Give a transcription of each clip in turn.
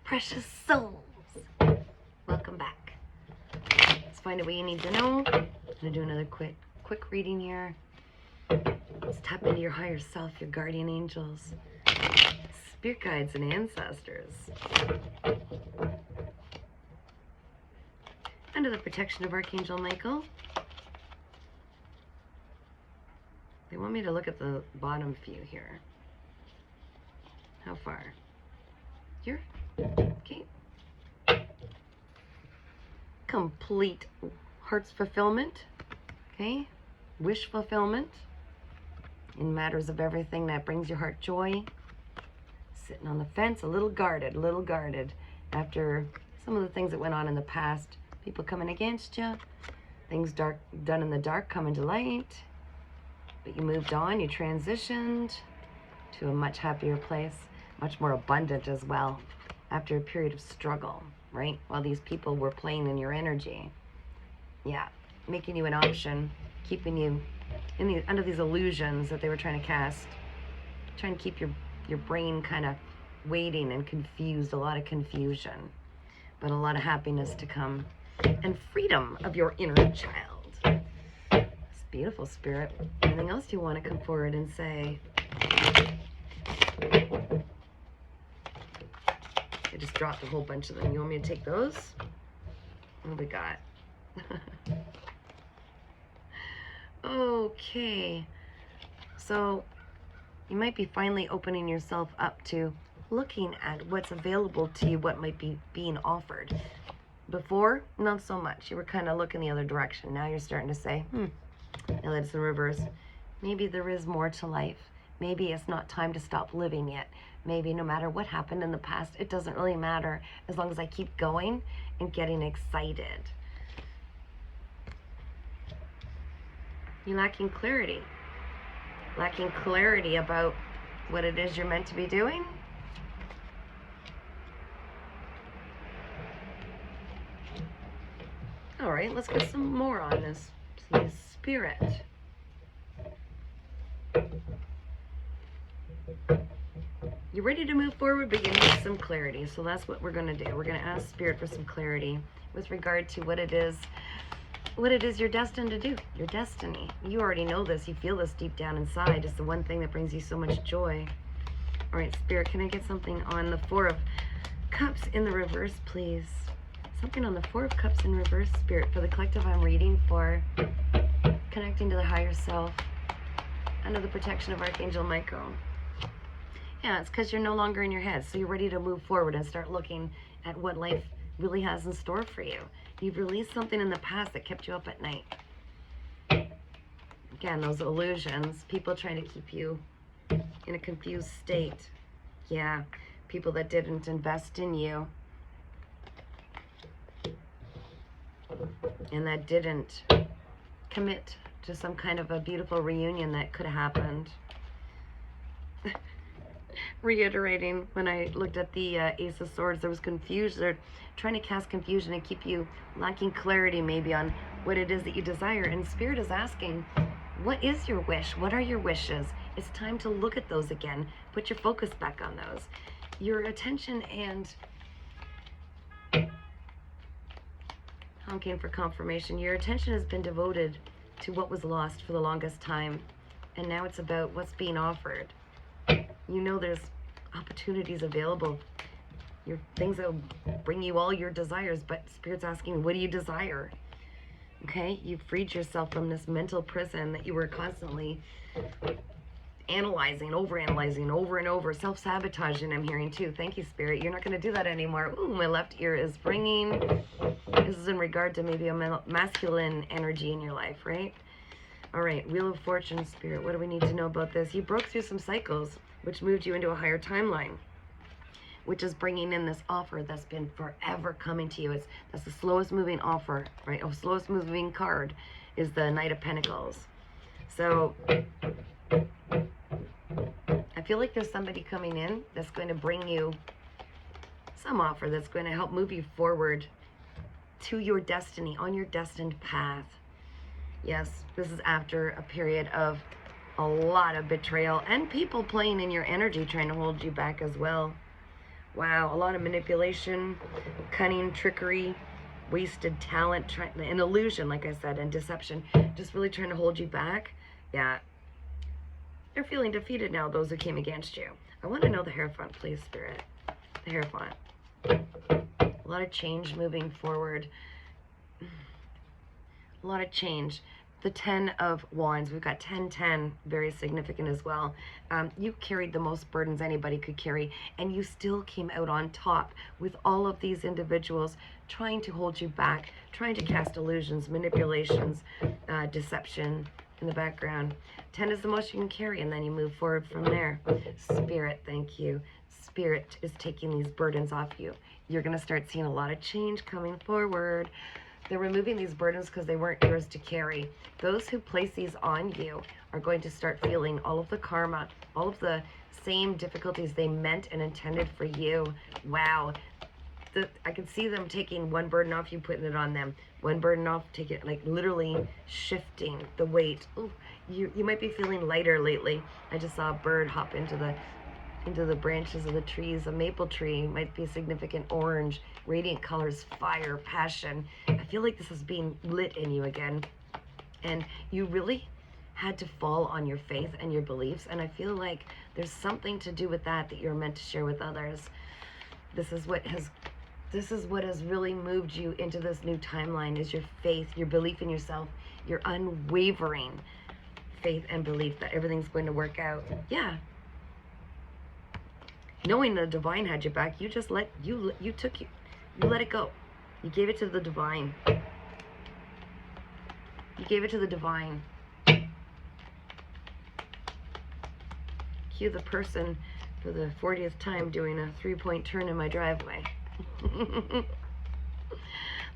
precious souls. Welcome back. Let's find out what you need to know. I'm going to do another quick reading here. Let's tap into your higher self, your guardian angels, spirit guides, and ancestors. Under the protection of Archangel Michael. They want me to look at the bottom view here. How far? Here? Okay. Complete heart's fulfillment. Okay. Wish fulfillment. In matters of everything that brings your heart joy. Sitting on the fence, a little guarded after some of the things that went on in the past. People coming against you. Things done in the dark coming to light. But you moved on, you transitioned to a much happier place, much more abundant as well, after a period of struggle, right? While these people were playing in your energy. Yeah, making you an option, keeping you under these illusions that they were trying to cast, trying to keep your brain kind of waiting and confused, a lot of confusion, but a lot of happiness to come, and freedom of your inner child. Beautiful, Spirit. Anything else you want to come forward and say? I just dropped a whole bunch of them. You want me to take those? What do we got? Okay. So you might be finally opening yourself up to looking at what's available to you, what might be being offered. Before, not so much. You were kind of looking the other direction. Now you're starting to say, now that it's in reverse, maybe there is more to life. Maybe it's not time to stop living yet. Maybe no matter what happened in the past, it doesn't really matter as long as I keep going and getting excited. You're lacking clarity. Lacking clarity about what it is you're meant to be doing. All right, let's get some more on this, please, Spirit. You're ready to move forward, but you need some clarity. So that's what we're going to do. We're going to ask Spirit for some clarity with regard to what it is you're destined to do, your destiny. You already know this. You feel this deep down inside. It's the one thing that brings you so much joy. All right, Spirit, can I get something on the Four of Cups in the reverse, please? Something on the Four of Cups in reverse, Spirit, for the collective I'm reading for. Connecting to the higher self under the protection of Archangel Michael. Yeah, it's because you're no longer in your head, so you're ready to move forward and start looking at what life really has in store for you. You've released something in the past that kept you up at night. Again, those illusions, people trying to keep you in a confused state. Yeah, people that didn't invest in you and that didn't commit to some kind of a beautiful reunion that could have happened. Reiterating, when I looked at the Ace of Swords, there was confusion. They're trying to cast confusion and keep you lacking clarity maybe on what it is that you desire. And Spirit is asking, what is your wish? What are your wishes? It's time to look at those again. Put your focus back on those. Your attention and honking for confirmation. Your attention has been devoted to what was lost for the longest time, and now it's about what's being offered. You know there's opportunities available. Your things that will bring you all your desires, but Spirit's asking, what do you desire? Okay, you've freed yourself from this mental prison that you were constantly analyzing, overanalyzing, over and over, self-sabotaging, I'm hearing too. Thank you, Spirit. You're not going to do that anymore. Ooh, my left ear is ringing. This is in regard to maybe a masculine energy in your life, right? All right, Wheel of Fortune, Spirit. What do we need to know about this? You broke through some cycles, which moved you into a higher timeline, which is bringing in this offer that's been forever coming to you. That's the slowest moving offer, right? Oh, slowest moving card is the Knight of Pentacles. So I feel like there's somebody coming in that's going to bring you some offer that's going to help move you forward to your destiny, on your destined path. Yes, this is after a period of a lot of betrayal and people playing in your energy, trying to hold you back as well. Wow, a lot of manipulation, cunning, trickery, wasted talent, an illusion, like I said, and deception, just really trying to hold you back. Yeah, they're feeling defeated now, those who came against you. I want to know the Hierophant, please, Spirit. The Hierophant. A lot of change moving forward. A lot of change. The 10 of Wands, we've got 10-10, very significant as well. You carried the most burdens anybody could carry, and you still came out on top with all of these individuals trying to hold you back, trying to cast illusions, manipulations, deception in the background. 10 is the most you can carry, and then you move forward from there. Spirit, thank you. Spirit is taking these burdens off you. You're going to start seeing a lot of change coming forward. They're removing these burdens because they weren't yours to carry. Those who place these on you are going to start feeling all of the karma, all of the same difficulties they meant and intended for you. Wow. I can see them taking one burden off you, putting it on them. One burden off, take it, like literally shifting the weight. Ooh, you might be feeling lighter lately. I just saw a bird hop into the branches of the trees. A maple tree might be a significant orange, radiant colors, fire, passion. I feel like this is being lit in you again. And you really had to fall on your faith and your beliefs. And I feel like there's something to do with that you're meant to share with others. This is what has really moved you into this new timeline, is your faith, your belief in yourself, your unwavering faith and belief that everything's going to work out. Yeah. Knowing the divine had your back, you just let you let it go. You gave it to the divine. You gave it to the divine. Cue the person for the 40th time doing a 3-point turn in my driveway.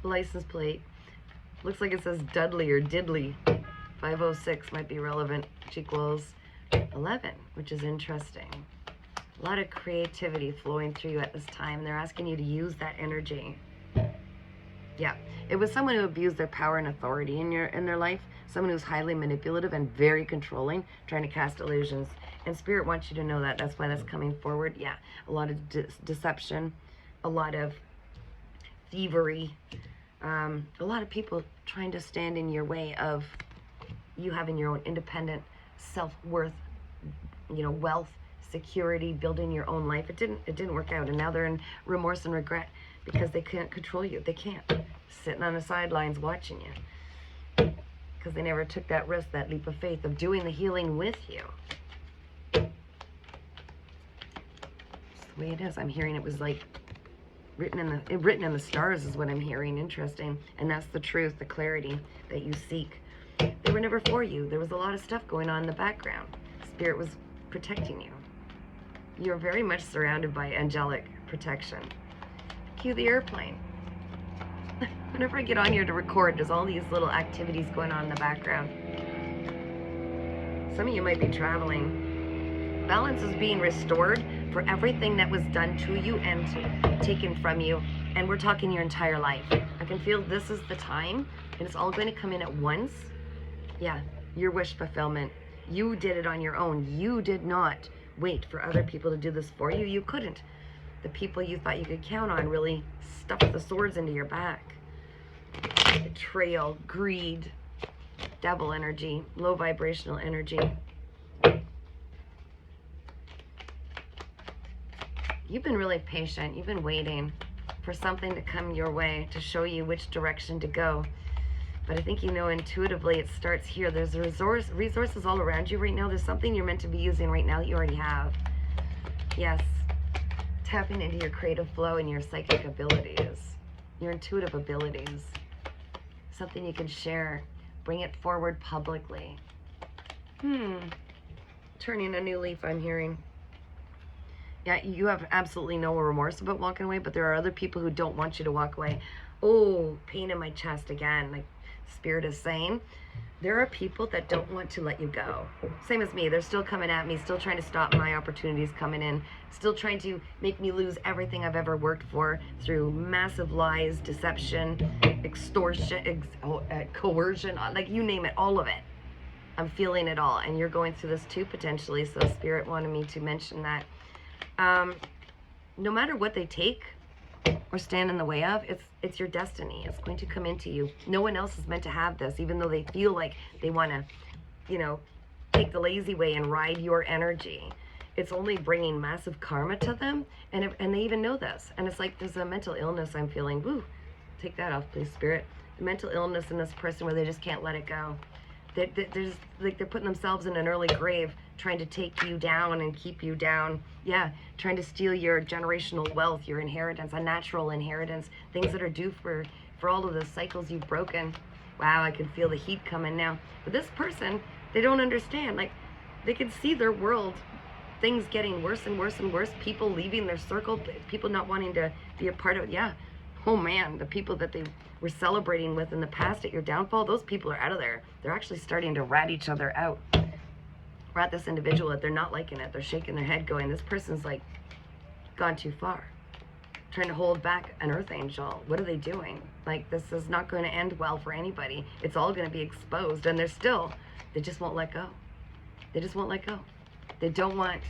License plate. Looks like it says Dudley or Diddley. 506 might be relevant, which equals 11, which is interesting. A lot of creativity flowing through you at this time. They're asking you to use that energy. Yeah, it was someone who abused their power and authority in their life. Someone who's highly manipulative and very controlling, trying to cast illusions. And Spirit wants you to know that. That's why that's coming forward. Yeah, a lot of deception, a lot of thievery, a lot of people trying to stand in your way of you having your own independent self-worth, wealth, security, building your own life. It didn't work out, and now they're in remorse and regret because they can't control you. They can't. Sitting on the sidelines watching you because they never took that risk, that leap of faith of doing the healing with you. It's the way it is. I'm hearing it was like written in the stars is what I'm hearing. Interesting. And that's the truth, the clarity that you seek. They were never for you. There was a lot of stuff going on in the background. Spirit was protecting you. You're very much surrounded by angelic protection. Cue the airplane. Whenever I get on here to record, there's all these little activities going on in the background. Some of you might be traveling. Balance is being restored for everything that was done to you and taken from you. And we're talking your entire life. I can feel this is the time, and it's all going to come in at once. Yeah, your wish fulfillment. You did it on your own. You did not wait for other people to do this for you. You couldn't. The people you thought you could count on really stuffed the swords into your back. Betrayal, greed, devil energy, low vibrational energy. You've been really patient. You've been waiting for something to come your way to show you which direction to go. But I think intuitively it starts here. There's resources all around you right now. There's something you're meant to be using right now that you already have. Yes. Tapping into your creative flow and your psychic abilities, your intuitive abilities. Something you can share. Bring it forward publicly. Turning a new leaf, I'm hearing. Yeah, you have absolutely no remorse about walking away, but there are other people who don't want you to walk away. Oh, pain in my chest again. Like Spirit is saying, there are people that don't want to let you go. Same as me. They're still coming at me, still trying to stop my opportunities coming in, still trying to make me lose everything I've ever worked for through massive lies, deception, extortion, coercion, like you name it, all of it. I'm feeling it all, and you're going through this too potentially, so Spirit wanted me to mention that. no matter what they take or stand in the way of, it's your destiny. It's going to come into you. No one else is meant to have this, even though they feel like they want to, you know, take the lazy way and ride your energy. It's only bringing massive karma to them, and they even know this. And it's like there's a mental illness I'm feeling. Woo, take that off, please, Spirit. The mental illness in this person where they just can't let it go. There's like they're putting themselves in an early grave, trying to take you down and keep you down. Yeah, trying to steal your generational wealth, your inheritance, a natural inheritance, things that are due for all of the cycles you've broken. Wow, I can feel the heat coming now. But this person, they don't understand. Like, they can see their world, things getting worse and worse and worse, people leaving their circle, people not wanting to be a part of it. Yeah, oh man, the people that they were celebrating with in the past at your downfall, those people are out of there. They're actually starting to rat each other out. Rat this individual that they're not liking it. They're shaking their head going, this person's like gone too far. Trying to hold back an earth angel. What are they doing? Like, this is not going to end well for anybody. It's all going to be exposed, and they just won't let go. They just won't let go. They don't want,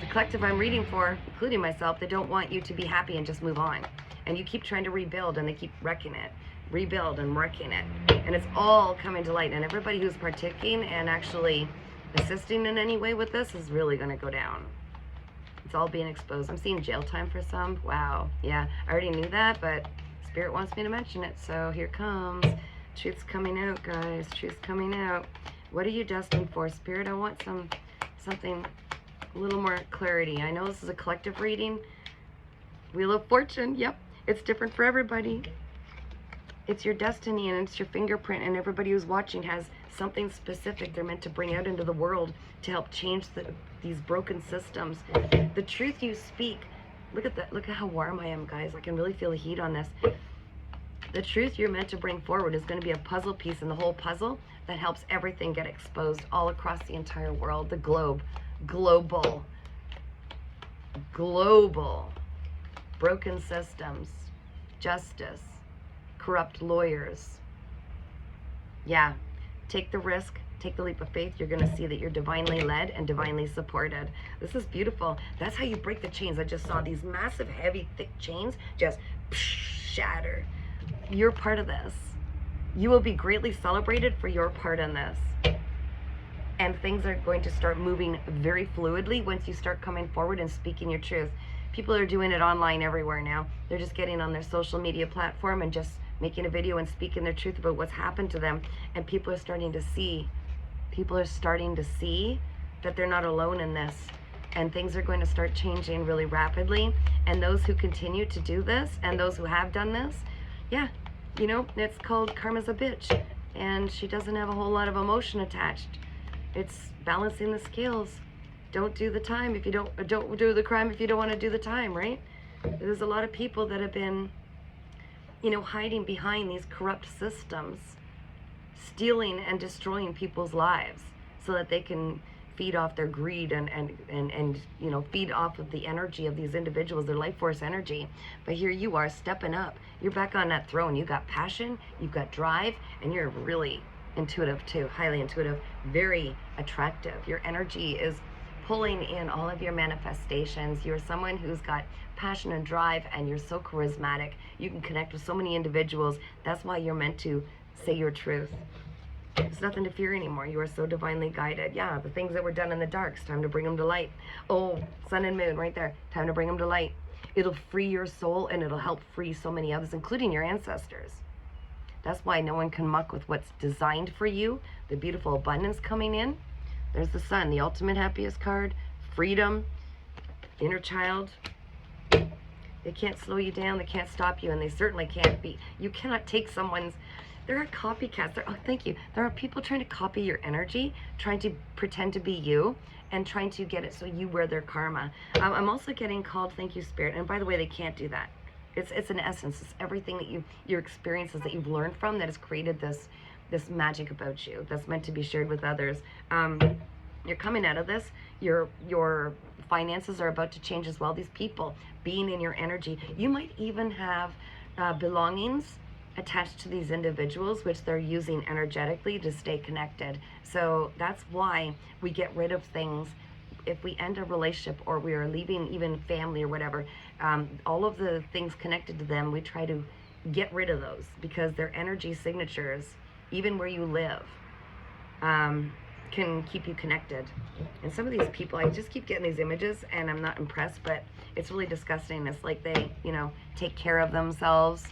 the collective I'm reading for, including myself, they don't want you to be happy and just move on. And you keep trying to rebuild, and they keep wrecking it. Rebuild and wrecking it. And it's all coming to light. And everybody who's partaking and actually assisting in any way with this is really going to go down. It's all being exposed. I'm seeing jail time for some. Wow. Yeah, I already knew that, but Spirit wants me to mention it. So here comes. Truth's coming out, guys. Truth's coming out. What are you destined for, Spirit? I want something, a little more clarity. I know this is a collective reading. Wheel of Fortune. Yep. It's different for everybody. It's your destiny, and it's your fingerprint, and everybody who's watching has something specific they're meant to bring out into the world to help change these broken systems. The truth you speak, look at that, look at how warm I am, guys. I can really feel the heat on this. The truth you're meant to bring forward is going to be a puzzle piece in the whole puzzle that helps everything get exposed all across the entire world, the globe, global, broken systems, justice, corrupt lawyers. Yeah, take the risk, take the leap of faith. You're going to see that you're divinely led and divinely supported. This is beautiful. That's how you break the chains. I just saw these massive, heavy, thick chains just shatter. You're part of this. You will be greatly celebrated for your part in this. And things are going to start moving very fluidly once you start coming forward and speaking your truth. People are doing it online everywhere now. They're just getting on their social media platform and just making a video and speaking their truth about what's happened to them. And people are starting to see that they're not alone in this. And things are going to start changing really rapidly. And those who continue to do this and those who have done this, yeah, you know, it's called karma's a bitch. And she doesn't have a whole lot of emotion attached. It's balancing the scales. Don't do the time if you don't do the crime if you don't want to do the time, right? There's a lot of people that have been, you know, hiding behind these corrupt systems, stealing and destroying people's lives so that they can feed off their greed and you know, feed off of the energy of these individuals, their life force energy. But here you are stepping up. You're back on that throne. You got passion, you've got drive, and you're really intuitive too, highly intuitive, very attractive. Your energy is pulling in all of your manifestations. You're someone who's got passion and drive, and you're so charismatic. You can connect with so many individuals. That's why you're meant to say your truth. There's nothing to fear anymore. You are so divinely guided. Yeah, the things that were done in the dark, it's time to bring them to light. Oh, sun and moon right there. Time to bring them to light. It'll free your soul, and it'll help free so many others, including your ancestors. That's why no one can muck with what's designed for you. The beautiful abundance coming in. There's the sun, the ultimate happiest card. Freedom, inner child. They can't slow you down. They can't stop you, and they certainly can't be. You cannot take someone's. There are copycats. Oh, thank you. There are people trying to copy your energy, trying to pretend to be you, and trying to get it so you wear their karma. I'm also getting called, thank you, Spirit. And by the way, they can't do that. It's an essence. It's everything that your experiences that you've learned from that has created this magic about you that's meant to be shared with others. You're coming out of this. Your finances are about to change as well. These people being in your energy. You might even have belongings attached to these individuals, which they're using energetically to stay connected. So that's why we get rid of things if we end a relationship or we are leaving even family or whatever, all of the things connected to them, we try to get rid of those because their energy signatures, even where you live, can keep you connected. And some of these people, I just keep getting these images and I'm not impressed, but it's really disgusting. It's like they, you know, take care of themselves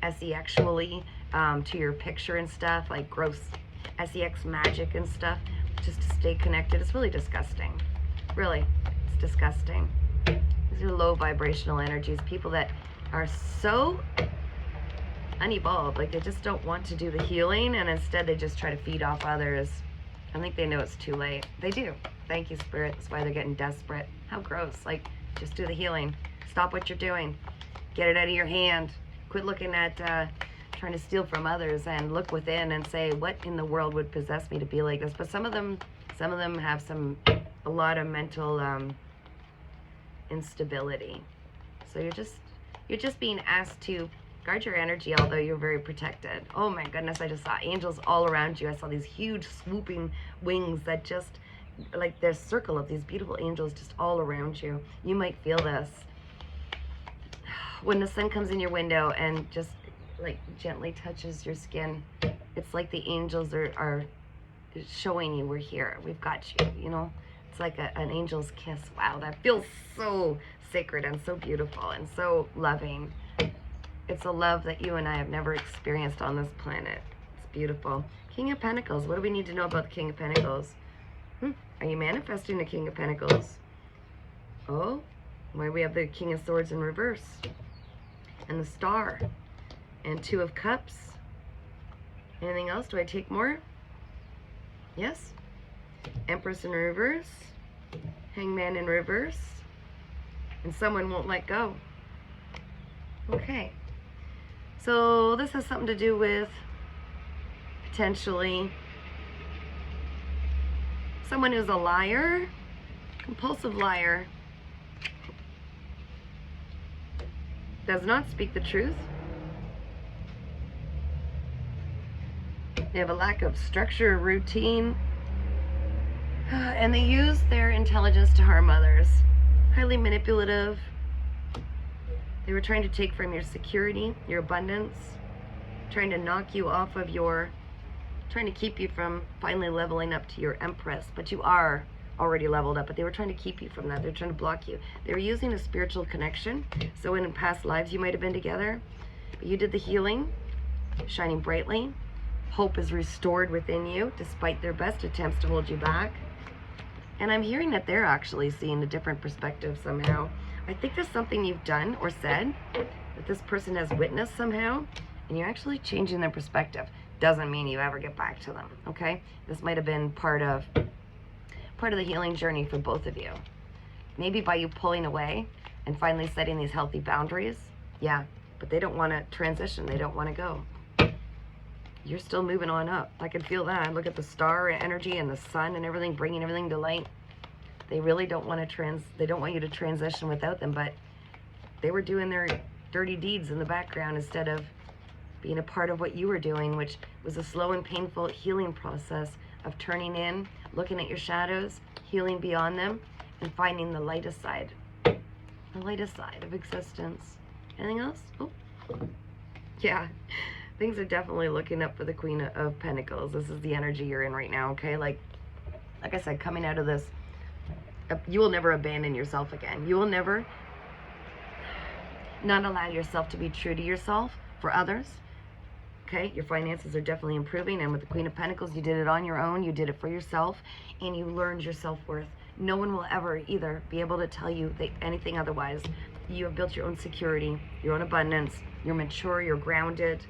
sexually, to your picture and stuff, like gross sex magic and stuff, just to stay connected. It's really disgusting. Really, it's disgusting. These are low vibrational energies, people that are so unevolved, like they just don't want to do the healing, and instead they just try to feed off others. I think they know it's too late. They do. Thank you, Spirit. That's why they're getting desperate. How gross. Like, just do the healing. Stop what you're doing. Get it out of your hand. Quit looking at trying to steal from others, and look within and say, what in the world would possess me to be like this? But some of them have a lot of mental instability. So you're just being asked to guard your energy, although you're very protected. Oh my goodness, I just saw angels all around you. I saw these huge swooping wings that just, like there's a circle of these beautiful angels just all around you. You might feel this when the sun comes in your window and just like gently touches your skin. It's like the angels are showing you, we're here, we've got you, you know. It's like an angel's kiss. Wow, that feels so sacred and so beautiful and so loving. It's a love that you and I have never experienced on this planet. It's beautiful. King of Pentacles. What do we need to know about the King of Pentacles? Are you manifesting the King of Pentacles? Oh, why we have the King of Swords in reverse. And the Star. And Two of Cups. Anything else? Do I take more? Yes. Empress in reverse. Hangman in reverse. And someone won't let go. Okay. So this has something to do with potentially someone who's a liar, compulsive liar, does not speak the truth. They have a lack of structure, routine, and they use their intelligence to harm others. Highly manipulative. They were trying to take from your security, your abundance, trying to knock you off of trying to keep you from finally leveling up to your Empress. But you are already leveled up, but they were trying to keep you from that. They're trying to block you. They were using a spiritual connection. So in past lives, you might have been together, but you did the healing, shining brightly. Hope is restored within you, despite their best attempts to hold you back. And I'm hearing that they're actually seeing a different perspective somehow. I think there's something you've done or said that this person has witnessed somehow, and you're actually changing their perspective. Doesn't mean you ever get back to them, okay? This might have been part of the healing journey for both of you. Maybe by you pulling away and finally setting these healthy boundaries. Yeah, but they don't want to transition. They don't want to go. You're still moving on up. I can feel that. Look at the star energy and the sun and everything, bringing everything to light. They really don't want to they don't want you to transition without them, but they were doing their dirty deeds in the background instead of being a part of what you were doing, which was a slow and painful healing process of turning in, looking at your shadows, healing beyond them, and finding the lightest side. The lightest side of existence. Anything else? Oh, yeah. Things are definitely looking up for the Queen of Pentacles. This is the energy you're in right now, okay? Like I said, coming out of this, you will never abandon yourself again. You will never not allow yourself to be true to yourself for others. Okay, your finances are definitely improving, and with the Queen of Pentacles, you did it on your own, you did it for yourself, and you learned your self-worth. No one will ever either be able to tell you anything otherwise. You have built your own security, your own abundance, you're mature, you're grounded.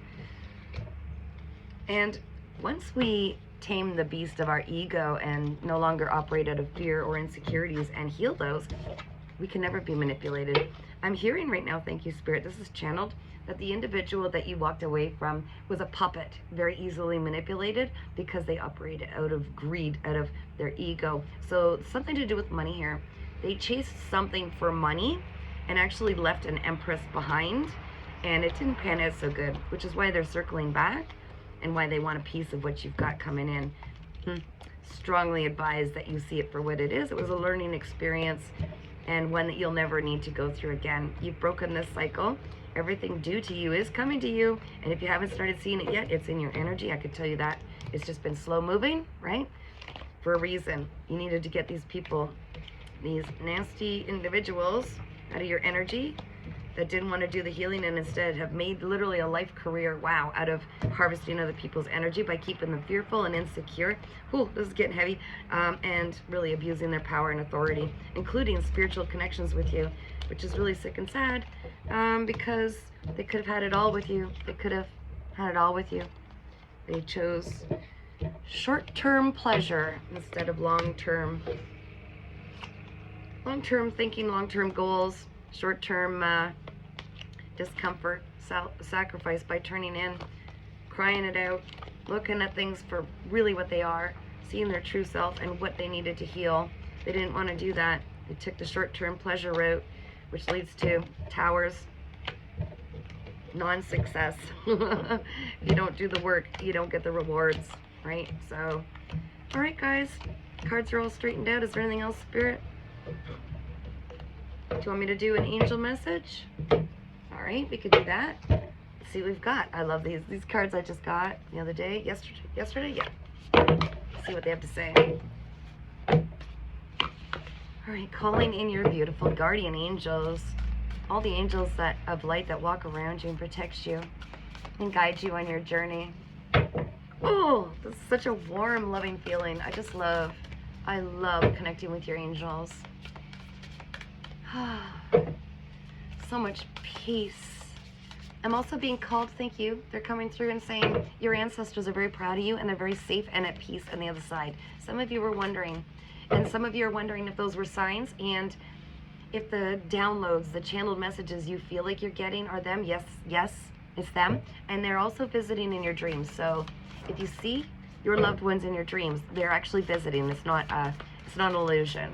And once we tame the beast of our ego and no longer operate out of fear or insecurities and heal those, we can never be manipulated. I'm hearing right now, thank you, Spirit, this is channeled, that the individual that you walked away from was a puppet, very easily manipulated because they operated out of greed, out of their ego. So something to do with money here. They chased something for money and actually left an Empress behind, and it didn't pan out so good, which is why they're circling back and why they want a piece of what you've got coming in. Strongly advise that you see it for what it is. It was a learning experience and one that you'll never need to go through again. You've broken this cycle. Everything due to you is coming to you. And if you haven't started seeing it yet, it's in your energy. I could tell you that. It's just been slow moving, right? For a reason. You needed to get these people, these nasty individuals, out of your energy that didn't want to do the healing and instead have made literally a life career, wow, out of harvesting other people's energy by keeping them fearful and insecure. Ooh, this is getting heavy. And really abusing their power and authority, including spiritual connections with you, which is really sick and sad, because they could have had it all with you. They could have had it all with you. They chose short-term pleasure instead of long-term thinking, long-term goals, short-term discomfort, sacrifice by turning in, crying it out, looking at things for really what they are, seeing their true self and what they needed to heal. They didn't want to do that. They took the short-term pleasure route, which leads to towers, non-success. If you don't do the work, you don't get the rewards, right? So, all right, guys, cards are all straightened out. Is there anything else, Spirit? Do you want me to do an angel message? All right, we could do that. Let's see what we've got. I love these cards I just got the other day. Yesterday, yeah. Let's see what they have to say. All right, calling in your beautiful guardian angels. All the angels of light that walk around you and protect you and guide you on your journey. Oh, this is such a warm, loving feeling. I love connecting with your angels. So much peace. I'm also being called, thank you. They're coming through and saying your ancestors are very proud of you and they're very safe and at peace on the other side. Some of you were wondering, and some of you are wondering if those were signs and if the downloads, the channeled messages you feel like you're getting are them. Yes, it's them. And they're also visiting in your dreams. So if you see your loved ones in your dreams, they're actually visiting. It's not an illusion.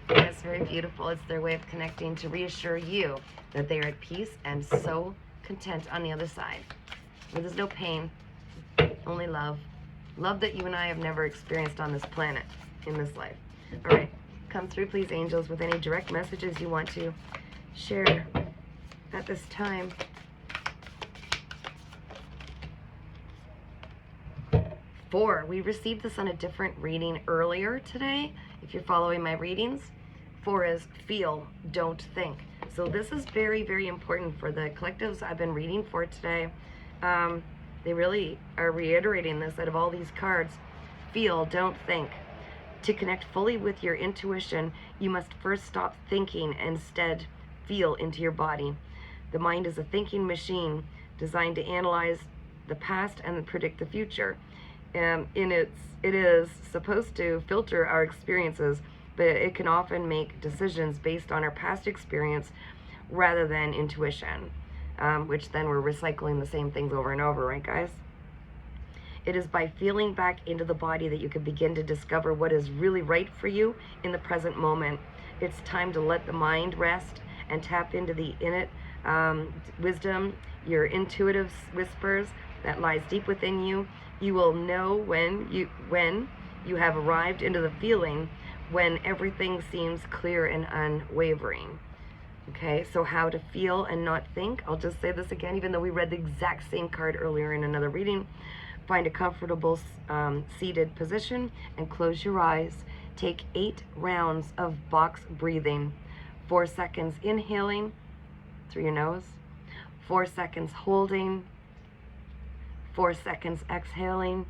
And it's very beautiful. It's their way of connecting to reassure you that they are at peace and so content on the other side. Where there's no pain, only love. Love that you and I have never experienced on this planet, in this life. All right, come through, please, angels, with any direct messages you want to share at this time. Four, we received this on a different reading earlier today. If you're following my readings, 4 is feel, don't think. So this is very, very important for the collectives I've been reading for today. They really are reiterating this out of all these cards. Feel, don't think. To connect fully with your intuition, you must first stop thinking and instead feel into your body. The mind is a thinking machine designed to analyze the past and predict the future. It is supposed to filter our experiences, but it can often make decisions based on our past experience rather than intuition, which then we're recycling the same things over and over, right, guys? It is by feeling back into the body that you can begin to discover what is really right for you in the present moment. It's time to let the mind rest and tap into the innate wisdom, your intuitive whispers that lies deep within you. You will know when you have arrived into the feeling, when everything seems clear and unwavering. Okay, so how to feel and not think. I'll just say this again, even though we read the exact same card earlier in another reading. Find a comfortable seated position and close your eyes. Take 8 rounds of box breathing. 4 seconds inhaling through your nose. 4 seconds holding. 4 seconds exhaling.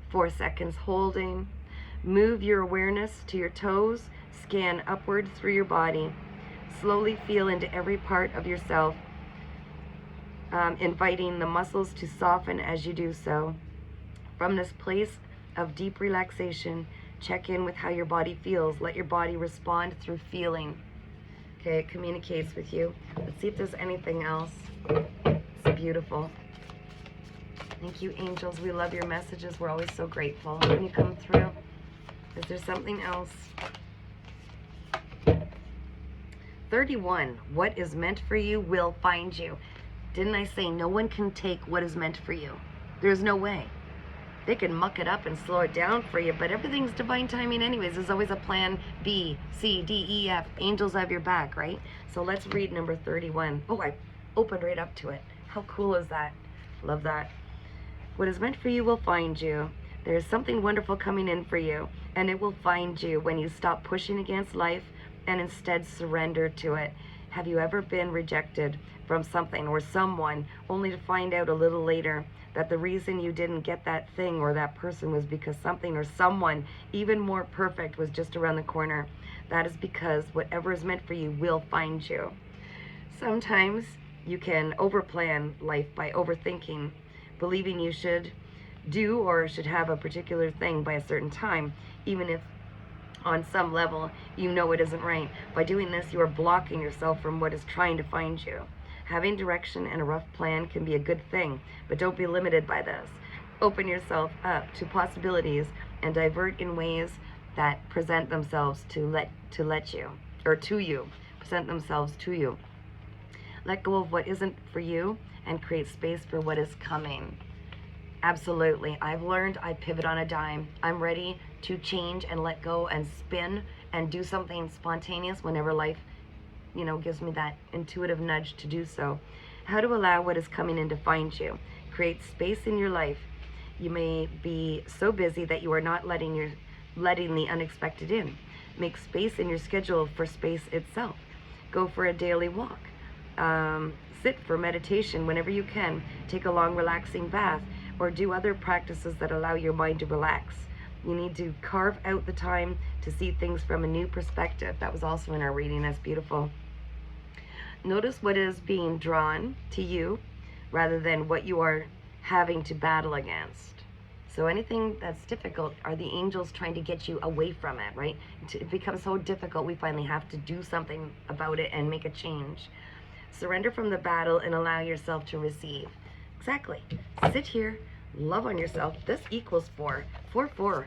4 seconds holding. Move your awareness to your toes. Scan upward through your body. Slowly feel into every part of yourself, inviting the muscles to soften as you do so. From this place of deep relaxation, check in with how your body feels. Let your body respond through feeling. Okay, it communicates with you. Let's see if there's anything else. It's beautiful. Thank you, angels. We love your messages. We're always so grateful when you come through. Is there something else? 31. What is meant for you will find you. Didn't I say no one can take what is meant for you? There's no way. They can muck it up and slow it down for you, but everything's divine timing anyways. There's always a plan B, C, D, E, F. Angels have your back, right? So let's read number 31. Oh, I opened right up to it. How cool is that? Love that. What is meant for you will find you. There is something wonderful coming in for you, and it will find you when you stop pushing against life and instead surrender to it. Have you ever been rejected from something or someone only to find out a little later that the reason you didn't get that thing or that person was because something or someone even more perfect was just around the corner? That is because whatever is meant for you will find you. Sometimes you can overplan life by overthinking, believing you should do or should have a particular thing by a certain time, even if on some level you know it isn't right. By doing this, you are blocking yourself from what is trying to find you. Having direction and a rough plan can be a good thing, but don't be limited by this. Open yourself up to possibilities and divert in ways that present themselves to you. Let go of what isn't for you and create space for what is coming. Absolutely. I've learned I pivot on a dime. I'm ready to change and let go and spin and do something spontaneous whenever life, gives me that intuitive nudge to do so. How to allow what is coming in to find you. Create space in your life. You may be so busy that you are not letting the unexpected in. Make space in your schedule for space itself. Go for a daily walk. Sit for meditation whenever you can. Take a long, relaxing bath, or do other practices that allow your mind to relax. You need to carve out the time to see things from a new perspective. That was also in our reading. That's beautiful. Notice what is being drawn to you rather than what you are having to battle against. So anything that's difficult are the angels trying to get you away from it, right? It becomes so difficult we finally have to do something about it and make a change. Surrender from the battle and allow yourself to receive. Exactly. Sit here, love on yourself. This equals 4. 4-4.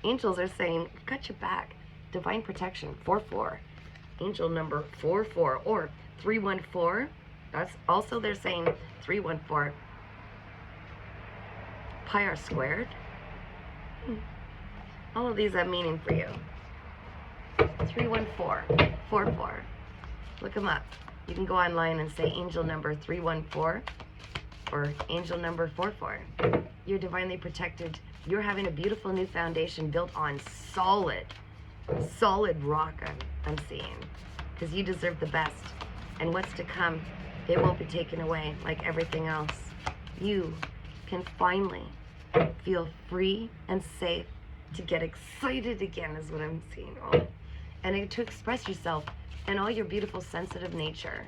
Angels are saying, got your back. Divine protection. 4-4. Angel number 4-4 or 314. That's also they're saying 314. Pi r squared. All of these have meaning for you. 314. 4-4. Look them up. You can go online and say angel number 314 or angel number 4-4. You're divinely protected. You're having a beautiful new foundation built on solid rock, I'm seeing, because you deserve the best. And what's to come, it won't be taken away like everything else. You can finally feel free and safe to get excited again is what I'm seeing. And to express yourself and all your beautiful sensitive nature.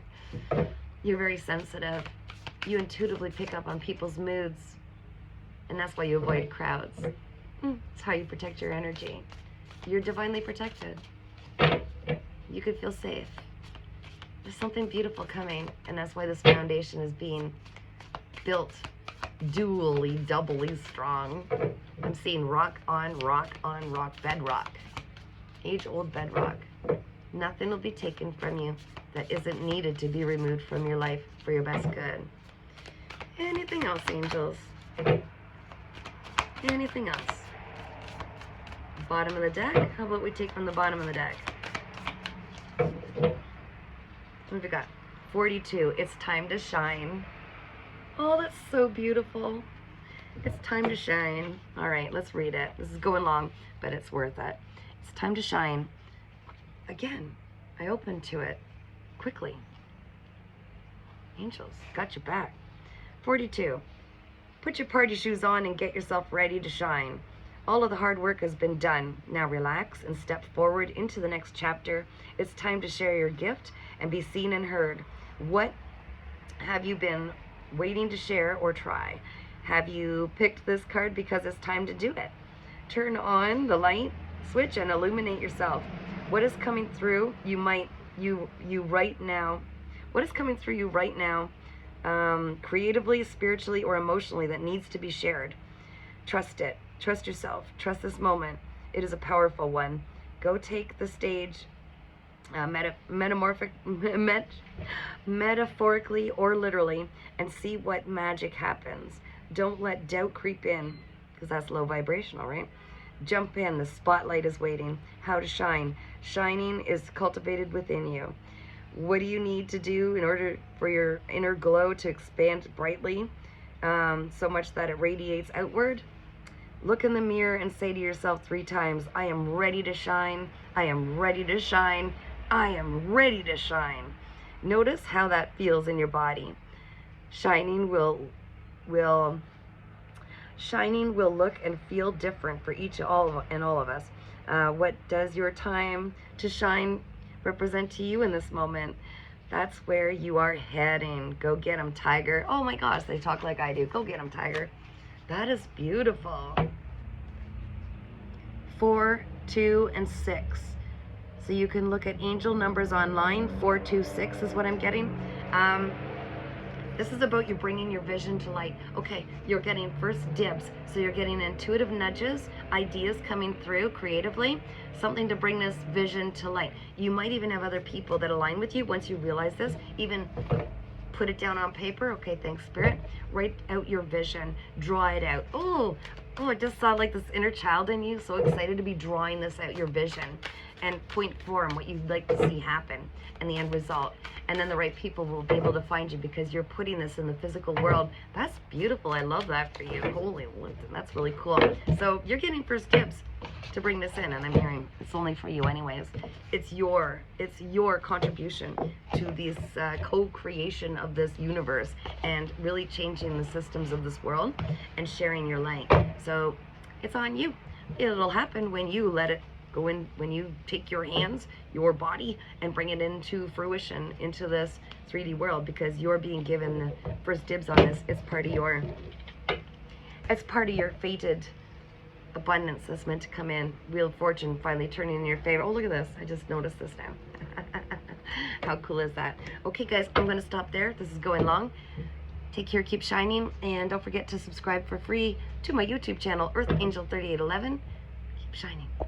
You're very sensitive. You intuitively pick up on people's moods, and that's why you avoid crowds. It's how you protect your energy. You're divinely protected. You could feel safe. There's something beautiful coming, and that's why this foundation is being built dually, doubly strong. I'm seeing rock on rock, bedrock. Age-old bedrock. Nothing will be taken from you that isn't needed to be removed from your life for your best good. Anything else, angels? Anything else? Bottom of the deck? How about we take from the bottom of the deck? What have we got? 42. It's time to shine. Oh, that's so beautiful. It's time to shine. All right, let's read it. This is going long, but it's worth it. It's time to shine. Again, I opened to it quickly. Angels, got your back. 42. Put your party shoes on and get yourself ready to shine. All of the hard work has been done. Now relax and step forward into the next chapter. It's time to share your gift and be seen and heard. What have you been waiting to share or try? Have you picked this card because it's time to do it? Turn on the light switch and illuminate yourself. What is coming through you right now? What is coming through you right now, creatively, spiritually, or emotionally that needs to be shared? Trust it. Trust yourself. Trust this moment. It is a powerful one. Go take the stage, metaphorically or literally, and see what magic happens. Don't let doubt creep in. because that's low vibrational, right? Jump in, the spotlight is waiting. How to shine. Shining is cultivated within you. What do you need to do in order for your inner glow to expand brightly, so much that it radiates outward? Look in the mirror and say to yourself 3 times, I am ready to shine, I am ready to shine, I am ready to shine. Notice how that feels in your body. Shining will look and feel different for all of us. What does your time to shine represent to you in this moment? That's where you are heading. Go get 'em, tiger. Oh my gosh, they talk like I do. Go get 'em, tiger. That is beautiful. 4, 2, and 6. So you can look at angel numbers online. 4, 2, 6 is what I'm getting. This is about you bringing your vision to light. Okay, you're getting first dibs. So you're getting intuitive nudges, ideas coming through creatively, something to bring this vision to light. You might even have other people that align with you once you realize this. Even put it down on paper. Okay, thanks, Spirit. Write out your vision. Draw it out. Oh, I just saw like this inner child in you, so excited to be drawing this out, your vision, and point form what you'd like to see happen and the end result. And then the right people will be able to find you because you're putting this in the physical world. That's beautiful. I love that for you. Holy, that's really cool. So you're getting first dibs to bring this in, and I'm hearing it's only for you anyways. It's your contribution to this co-creation of this universe and really changing the systems of this world and sharing your light. So it's on you. It'll happen when you let it go in, when you take your hands, your body, and bring it into fruition, into this 3D world, because you're being given the first dibs on this. It's part of your fated abundance that's meant to come in. Wheel of Fortune finally turning in your favor. Oh, look at this. I just noticed this now. How cool is that? Okay, guys, I'm going to stop there. This is going long. Take care, keep shining, and don't forget to subscribe for free to my YouTube channel, Earth Angel 3811. Keep shining.